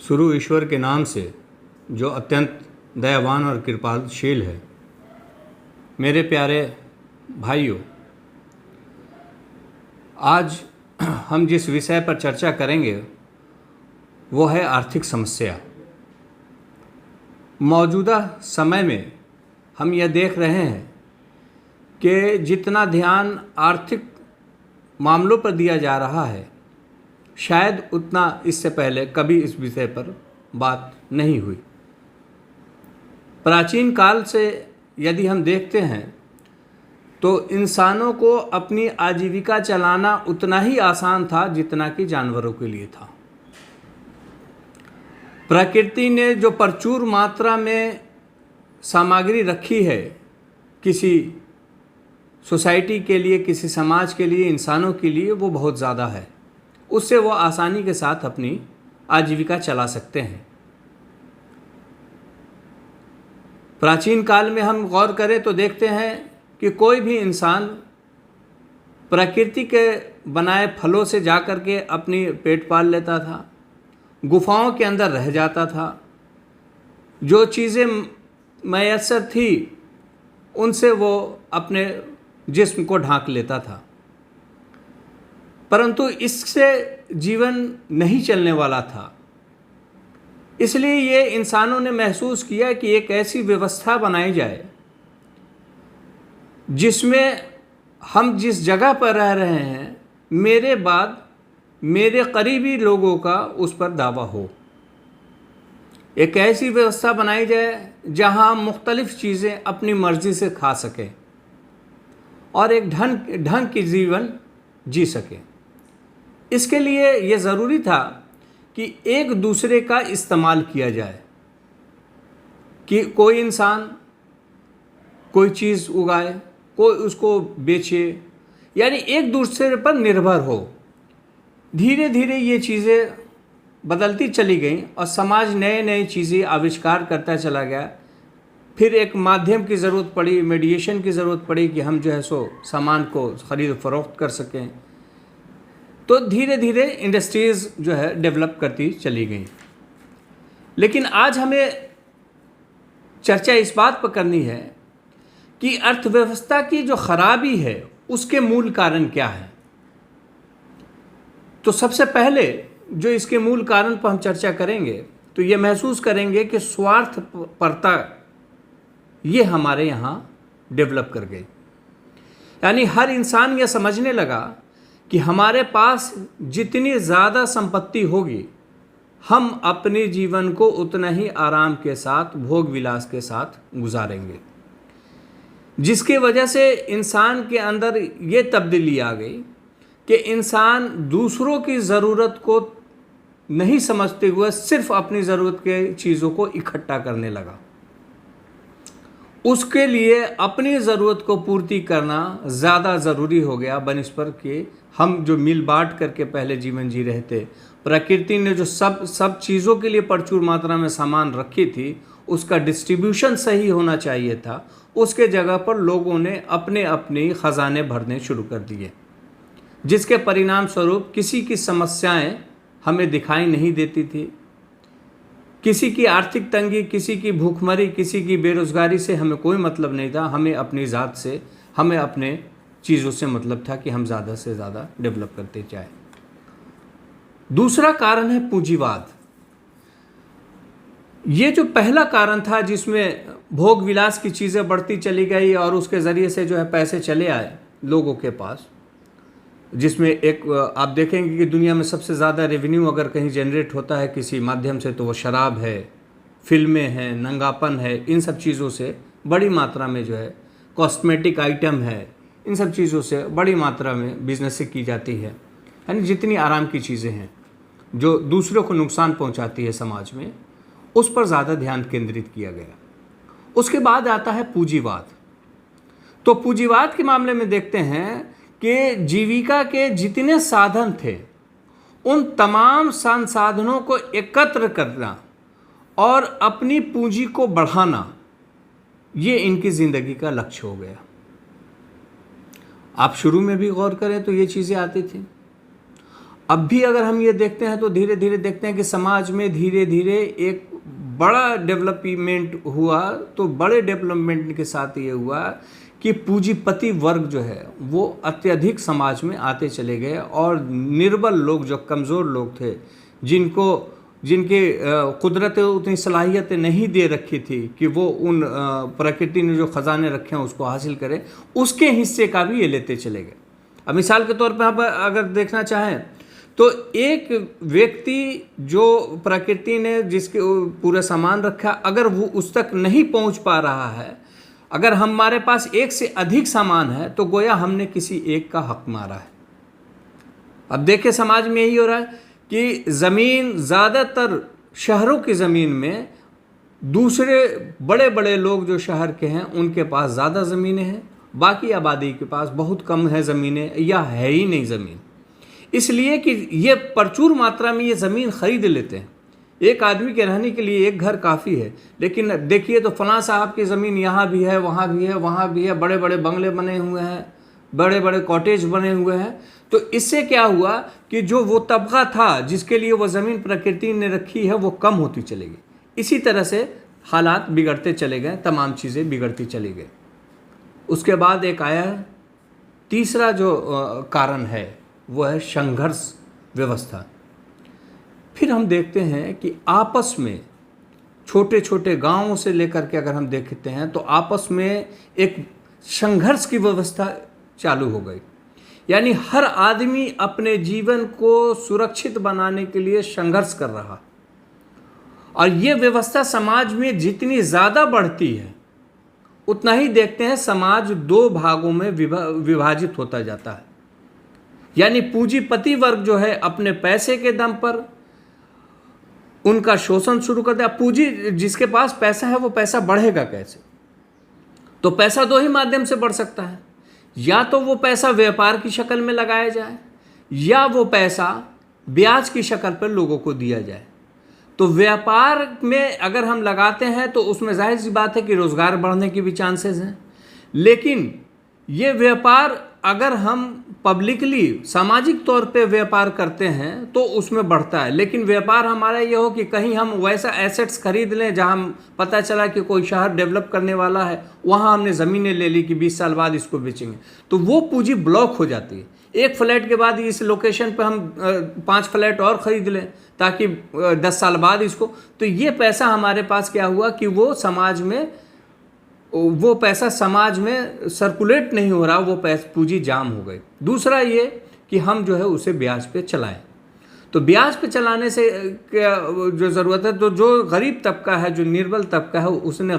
शुरू ईश्वर के नाम से जो अत्यंत दयावान और कृपाशील है। मेरे प्यारे भाइयों, आज हम जिस विषय पर चर्चा करेंगे वो है आर्थिक समस्या। मौजूदा समय में हम यह देख रहे हैं कि जितना ध्यान आर्थिक मामलों पर दिया जा रहा है, शायद उतना इससे पहले कभी इस विषय पर बात नहीं हुई। प्राचीन काल से यदि हम देखते हैं तो इंसानों को अपनी आजीविका चलाना उतना ही आसान था जितना कि जानवरों के लिए था। प्रकृति ने जो प्रचुर मात्रा में सामग्री रखी है किसी सोसाइटी के लिए, किसी समाज के लिए, इंसानों के लिए, वो बहुत ज़्यादा है। उससे वो आसानी के साथ अपनी आजीविका चला सकते हैं। प्राचीन काल में हम गौर करें तो देखते हैं कि कोई भी इंसान प्रकृति के बनाए फलों से जाकर के अपनी पेट पाल लेता था, गुफाओं के अंदर रह जाता था, जो चीज़ें मैसर थी उनसे वो अपने जिस्म को ढांक लेता था। परंतु इससे जीवन नहीं चलने वाला था। इसलिए ये इंसानों ने महसूस किया कि एक ऐसी व्यवस्था बनाई जाए जिसमें हम जिस जगह पर रह रहे हैं, मेरे बाद मेरे करीबी लोगों का उस पर दावा हो। एक ऐसी व्यवस्था बनाई जाए जहां हम मुख्तलिफ चीज़ें अपनी मर्ज़ी से खा सकें और एक ढंग की जीवन जी सकें। इसके लिए ये ज़रूरी था कि एक दूसरे का इस्तेमाल किया जाए, कि कोई इंसान कोई चीज़ उगाए, कोई उसको बेचे, यानी एक दूसरे पर निर्भर हो। धीरे धीरे ये चीज़ें बदलती चली गईं और समाज नए नए चीज़ें आविष्कार करता चला गया। फिर एक माध्यम की ज़रूरत पड़ी, मीडिएशन की ज़रूरत पड़ी कि हम जो है सो सामान को ख़रीद फरोख्त कर सकें। तो धीरे धीरे इंडस्ट्रीज़ जो है डेवलप करती चली गई। लेकिन आज हमें चर्चा इस बात पर करनी है कि अर्थव्यवस्था की जो खराबी है उसके मूल कारण क्या है। तो सबसे पहले जो इसके मूल कारण पर हम चर्चा करेंगे तो ये महसूस करेंगे कि स्वार्थपरता ये हमारे यहाँ डेवलप कर गई। यानी हर इंसान यह समझने लगा कि हमारे पास जितनी ज़्यादा संपत्ति होगी, हम अपने जीवन को उतना ही आराम के साथ, भोग विलास के साथ गुजारेंगे, जिसकी वजह से इंसान के अंदर ये तब्दीली आ गई कि इंसान दूसरों की ज़रूरत को नहीं समझते हुए सिर्फ अपनी ज़रूरत के चीज़ों को इकट्ठा करने लगा। उसके लिए अपनी ज़रूरत को पूर्ति करना ज़्यादा ज़रूरी हो गया बनिस्बत कि हम जो मिल बांट करके पहले जीवन जी रहे थे। प्रकृति ने जो सब चीज़ों के लिए प्रचुर मात्रा में सामान रखी थी, उसका डिस्ट्रीब्यूशन सही होना चाहिए था। उसके जगह पर लोगों ने अपने अपने ख़जाने भरने शुरू कर दिए, जिसके परिणाम स्वरूप किसी की समस्याएं हमें दिखाई नहीं देती थी। किसी की आर्थिक तंगी, किसी की भूखमरी, किसी की बेरोज़गारी से हमें कोई मतलब नहीं था। हमें अपनी ज़ात से, हमें अपने चीज़ों से मतलब था कि हम ज़्यादा से ज़्यादा डेवलप करते जाएं। दूसरा कारण है पूंजीवाद। ये जो पहला कारण था जिसमें भोग विलास की चीज़ें बढ़ती चली गई और उसके ज़रिए से जो है पैसे चले आए लोगों के पास, जिसमें एक आप देखेंगे कि दुनिया में सबसे ज़्यादा रेवेन्यू अगर कहीं जनरेट होता है किसी माध्यम से तो वो शराब है, फिल्में हैं, नंगापन है, इन सब चीज़ों से बड़ी मात्रा में जो है, कॉस्मेटिक आइटम है, इन सब चीज़ों से बड़ी मात्रा में बिजनेस की जाती है। यानी जितनी आराम की चीज़ें हैं जो दूसरों को नुकसान पहुंचाती है समाज में, उस पर ज़्यादा ध्यान केंद्रित किया गया। उसके बाद आता है पूंजीवाद। तो पूंजीवाद के मामले में देखते हैं कि जीविका के जितने साधन थे उन तमाम संसाधनों को एकत्र करना और अपनी पूंजी को बढ़ाना, ये इनकी ज़िंदगी का लक्ष्य हो गया। आप शुरू में भी गौर करें तो ये चीज़ें आती थी। अब भी अगर हम ये देखते हैं तो धीरे धीरे देखते हैं कि समाज में धीरे धीरे एक बड़ा डेवलपमेंट हुआ। तो बड़े डेवलपमेंट के साथ ये हुआ कि पूंजीपति वर्ग जो है वो अत्यधिक समाज में आते चले गए, और निर्बल लोग, जो कमज़ोर लोग थे, जिनके कुदरत उतनी सलाहियतें नहीं दे रखी थी कि वो उन प्रकृति ने जो ख़जाने रखे हैं उसको हासिल करें, उसके हिस्से का भी ये लेते चले गए। अब मिसाल के तौर पर अगर देखना चाहें तो एक व्यक्ति जो प्रकृति ने जिसके पूरा सामान रखा, अगर वो उस तक नहीं पहुंच पा रहा है, अगर हमारे पास एक से अधिक सामान है तो गोया हमने किसी एक का हक मारा है। अब देखिए समाज में यही हो रहा है कि ज़मीन, ज़्यादातर शहरों की ज़मीन में दूसरे बड़े बड़े लोग जो शहर के हैं उनके पास ज़्यादा ज़मीनें हैं, बाकी आबादी के पास बहुत कम है ज़मीनें या है ही नहीं ज़मीन, इसलिए कि ये प्रचुर मात्रा में ये ज़मीन ख़रीद लेते हैं। एक आदमी के रहने के लिए एक घर काफ़ी है, लेकिन देखिए तो फलां साहब की ज़मीन यहाँ भी है, वहाँ भी है, वहाँ भी है, बड़े बड़े बंगले बने हुए हैं, बड़े बड़े कॉटेज बने हुए हैं। तो इससे क्या हुआ कि जो वो तबका था जिसके लिए वो ज़मीन प्रकृति ने रखी है वो कम होती चली गई। इसी तरह से हालात बिगड़ते चले गए, तमाम चीज़ें बिगड़ती चली गई। उसके बाद एक आया तीसरा जो कारण है वो है संघर्ष व्यवस्था। फिर हम देखते हैं कि आपस में छोटे छोटे गांवों से लेकर के अगर हम देखते हैं तो आपस में एक संघर्ष की व्यवस्था चालू हो गई, यानी हर आदमी अपने जीवन को सुरक्षित बनाने के लिए संघर्ष कर रहा। और ये व्यवस्था समाज में जितनी ज़्यादा बढ़ती है उतना ही देखते हैं समाज दो भागों में विभाजित होता जाता है। यानी पूंजीपति वर्ग जो है अपने पैसे के दम पर उनका शोषण शुरू कर दिया। पूंजी, जिसके पास पैसा है वो पैसा बढ़ेगा कैसे? तो पैसा दो ही माध्यम से बढ़ सकता है, या तो वो पैसा व्यापार की शक्ल में लगाया जाए या वो पैसा ब्याज की शक्ल पर लोगों को दिया जाए। तो व्यापार में अगर हम लगाते हैं तो उसमें जाहिर सी बात है कि रोज़गार बढ़ने की भी चांसेस हैं, लेकिन ये व्यापार अगर हम पब्लिकली सामाजिक तौर पे व्यापार करते हैं तो उसमें बढ़ता है। लेकिन व्यापार हमारा ये हो कि कहीं हम वैसा एसेट्स खरीद लें जहां पता चला कि कोई शहर डेवलप करने वाला है, वहां हमने ज़मीनें ले ली कि 20 साल बाद इसको बेचेंगे, तो वो पूंजी ब्लॉक हो जाती है। एक फ्लैट के बाद इस लोकेशन पे हम 5 फ्लैट और ख़रीद लें ताकि 10 साल बाद इसको, तो ये पैसा हमारे पास क्या हुआ कि वो पैसा समाज में सर्कुलेट नहीं हो रहा, वो पूंजी जाम हो गई। दूसरा ये कि हम जो है उसे ब्याज पे चलाएं। तो ब्याज पे चलाने से क्या जो ज़रूरत है, तो जो गरीब तबका है, जो निर्बल तबका है, उसने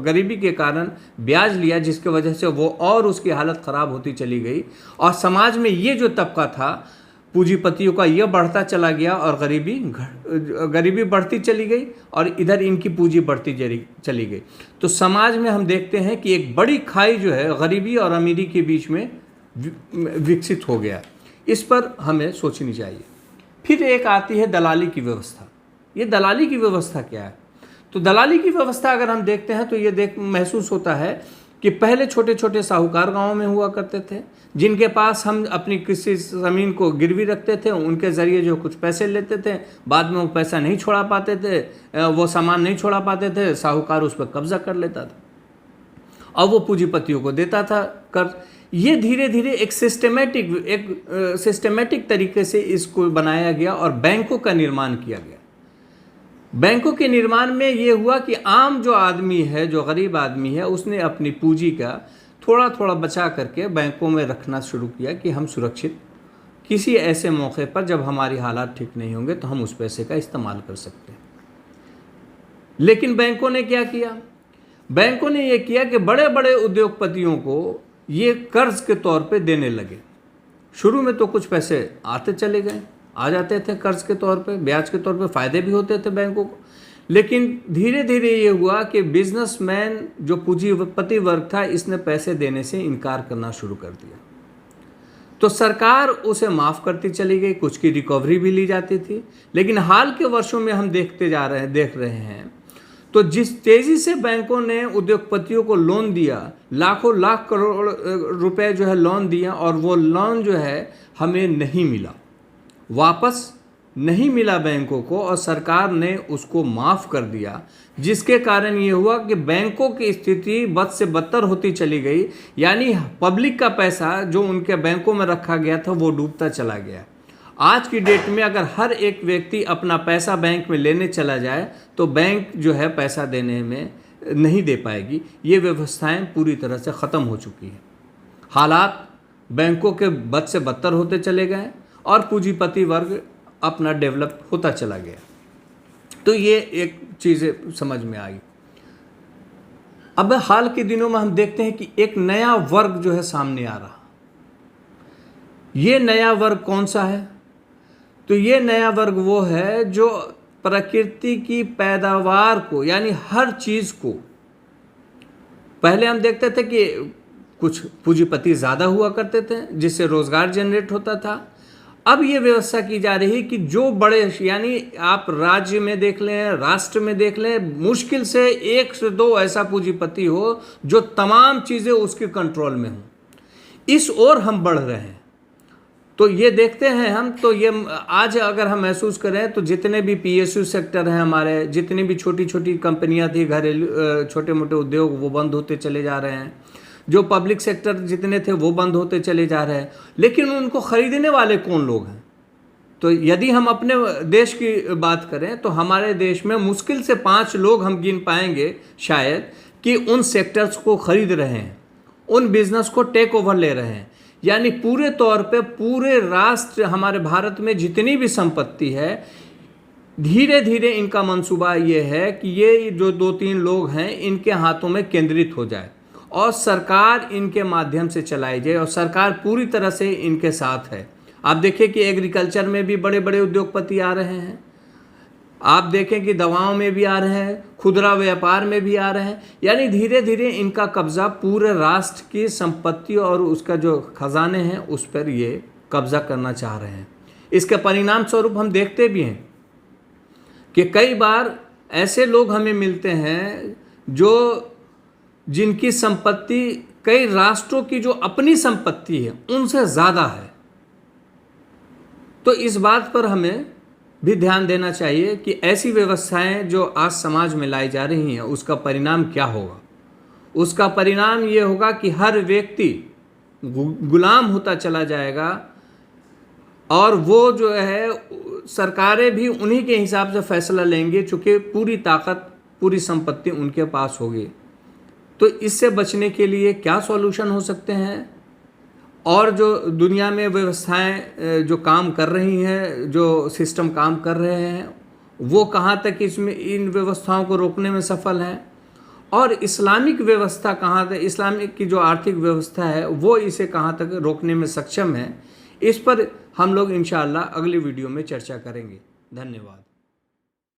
गरीबी के कारण ब्याज लिया, जिसकी वजह से वो और उसकी हालत ख़राब होती चली गई। और समाज में ये जो तबका था पूंजीपतियों का, यह बढ़ता चला गया और गरीबी बढ़ती चली गई और इधर इनकी पूंजी बढ़ती चली गई। तो समाज में हम देखते हैं कि एक बड़ी खाई जो है गरीबी और अमीरी के बीच में विकसित हो गया। इस पर हमें सोचनी चाहिए। फिर एक आती है दलाली की व्यवस्था। ये दलाली की व्यवस्था क्या है? तो दलाली की व्यवस्था अगर हम देखते हैं तो ये महसूस होता है कि पहले छोटे छोटे साहूकार गांवों में हुआ करते थे, जिनके पास हम अपनी किसी ज़मीन को गिरवी रखते थे, उनके ज़रिए जो कुछ पैसे लेते थे, बाद में वो पैसा नहीं छोड़ा पाते थे, वो सामान नहीं छोड़ा पाते थे, साहूकार उस पर कब्जा कर लेता था और वो पूंजीपतियों को देता था कर्ज। ये धीरे धीरे एक सिस्टमेटिक तरीके से इसको बनाया गया और बैंकों का निर्माण किया गया। बैंकों के निर्माण में ये हुआ कि आम जो आदमी है, जो गरीब आदमी है, उसने अपनी पूंजी का थोड़ा थोड़ा बचा करके बैंकों में रखना शुरू किया कि हम सुरक्षित किसी ऐसे मौके पर जब हमारी हालात ठीक नहीं होंगे तो हम उस पैसे का इस्तेमाल कर सकते हैं। लेकिन बैंकों ने क्या किया? बैंकों ने ये किया कि बड़े बड़े उद्योगपतियों को ये कर्ज के तौर पे देने लगे। शुरू में तो कुछ पैसे आते चले गए, आ जाते थे कर्ज के तौर पे, ब्याज के तौर पे, फ़ायदे भी होते थे बैंकों को। लेकिन धीरे धीरे ये हुआ कि बिजनेसमैन जो पूंजीपति वर्ग था, इसने पैसे देने से इनकार करना शुरू कर दिया। तो सरकार उसे माफ़ करती चली गई, कुछ की रिकवरी भी ली जाती थी। लेकिन हाल के वर्षों में हम देख रहे हैं तो जिस तेज़ी से बैंकों ने उद्योगपतियों को लोन दिया, लाखों करोड़ रुपए जो है लोन दिया, और वो लोन जो है हमें नहीं मिला। वापस नहीं मिला बैंकों को और सरकार ने उसको माफ़ कर दिया, जिसके कारण ये हुआ कि बैंकों की स्थिति बद से बदतर होती चली गई। यानी पब्लिक का पैसा जो उनके बैंकों में रखा गया था वो डूबता चला गया। आज की डेट में अगर हर एक व्यक्ति अपना पैसा बैंक में लेने चला जाए तो बैंक जो है पैसा देने में नहीं दे पाएगी। ये व्यवस्थाएं पूरी तरह से ख़त्म हो चुकी हैं। हालात बैंकों के बद से बदतर होते चले गए और पूंजीपति वर्ग अपना डेवलप होता चला गया। तो ये एक चीज़ें समझ में आई। अब हाल के दिनों में हम देखते हैं कि एक नया वर्ग जो है सामने आ रहा। ये नया वर्ग कौन सा है? तो ये नया वर्ग वो है जो प्रकृति की पैदावार को, यानी हर चीज़ को, पहले हम देखते थे कि कुछ पूंजीपति ज़्यादा हुआ करते थे जिससे रोज़गार जनरेट होता था। अब ये व्यवस्था की जा रही है कि जो बड़े, यानी आप राज्य में देख लें, राष्ट्र में देख लें, मुश्किल से 1 से 2 ऐसा पूंजीपति हो जो तमाम चीज़ें उसके कंट्रोल में हों। इस ओर हम बढ़ रहे हैं। तो ये देखते हैं हम, तो ये आज अगर हम महसूस करें तो जितने भी PSU सेक्टर हैं हमारे, जितनी भी छोटी छोटी कंपनियां थी, घरेलू छोटे मोटे उद्योग, वो बंद होते चले जा रहे हैं। जो पब्लिक सेक्टर जितने थे वो बंद होते चले जा रहे हैं। लेकिन उनको ख़रीदने वाले कौन लोग हैं? तो यदि हम अपने देश की बात करें तो हमारे देश में मुश्किल से 5 लोग हम गिन पाएंगे शायद कि उन सेक्टर्स को ख़रीद रहे हैं, उन बिज़नेस को टेक ओवर ले रहे हैं। यानी पूरे तौर पे पूरे राष्ट्र, हमारे भारत में जितनी भी संपत्ति है, धीरे धीरे इनका मंसूबा ये है कि ये जो 2-3 लोग हैं इनके हाथों में केंद्रित हो जाए और सरकार इनके माध्यम से चलाई जाए और सरकार पूरी तरह से इनके साथ है। आप देखिए कि एग्रीकल्चर में भी बड़े बड़े उद्योगपति आ रहे हैं, आप देखें कि दवाओं में भी आ रहे हैं, खुदरा व्यापार में भी आ रहे हैं। यानी धीरे धीरे इनका कब्ज़ा पूरे राष्ट्र की संपत्ति और उसका जो खजाने हैं उस पर ये कब्ज़ा करना चाह रहे हैं। इसके परिणाम स्वरूप हम देखते भी हैं कि कई बार ऐसे लोग हमें मिलते हैं जो जिनकी संपत्ति कई राष्ट्रों की जो अपनी संपत्ति है उनसे ज़्यादा है। तो इस बात पर हमें भी ध्यान देना चाहिए कि ऐसी व्यवस्थाएं जो आज समाज में लाई जा रही हैं उसका परिणाम क्या होगा। उसका परिणाम ये होगा कि हर व्यक्ति गुलाम होता चला जाएगा और वो जो है सरकारें भी उन्हीं के हिसाब से फैसला लेंगे, चूँकि पूरी ताकत, पूरी संपत्ति उनके पास होगी। तो इससे बचने के लिए क्या सॉल्यूशन हो सकते हैं? और जो दुनिया में व्यवस्थाएं जो काम कर रही हैं, जो सिस्टम काम कर रहे हैं, वो कहाँ तक इसमें इन व्यवस्थाओं को रोकने में सफल हैं? और इस्लामिक व्यवस्था कहाँ तक, इस्लामिक की जो आर्थिक व्यवस्था है वो इसे कहाँ तक रोकने में सक्षम है? इस पर हम लोग इंशाअल्लाह अगली वीडियो में चर्चा करेंगे। धन्यवाद।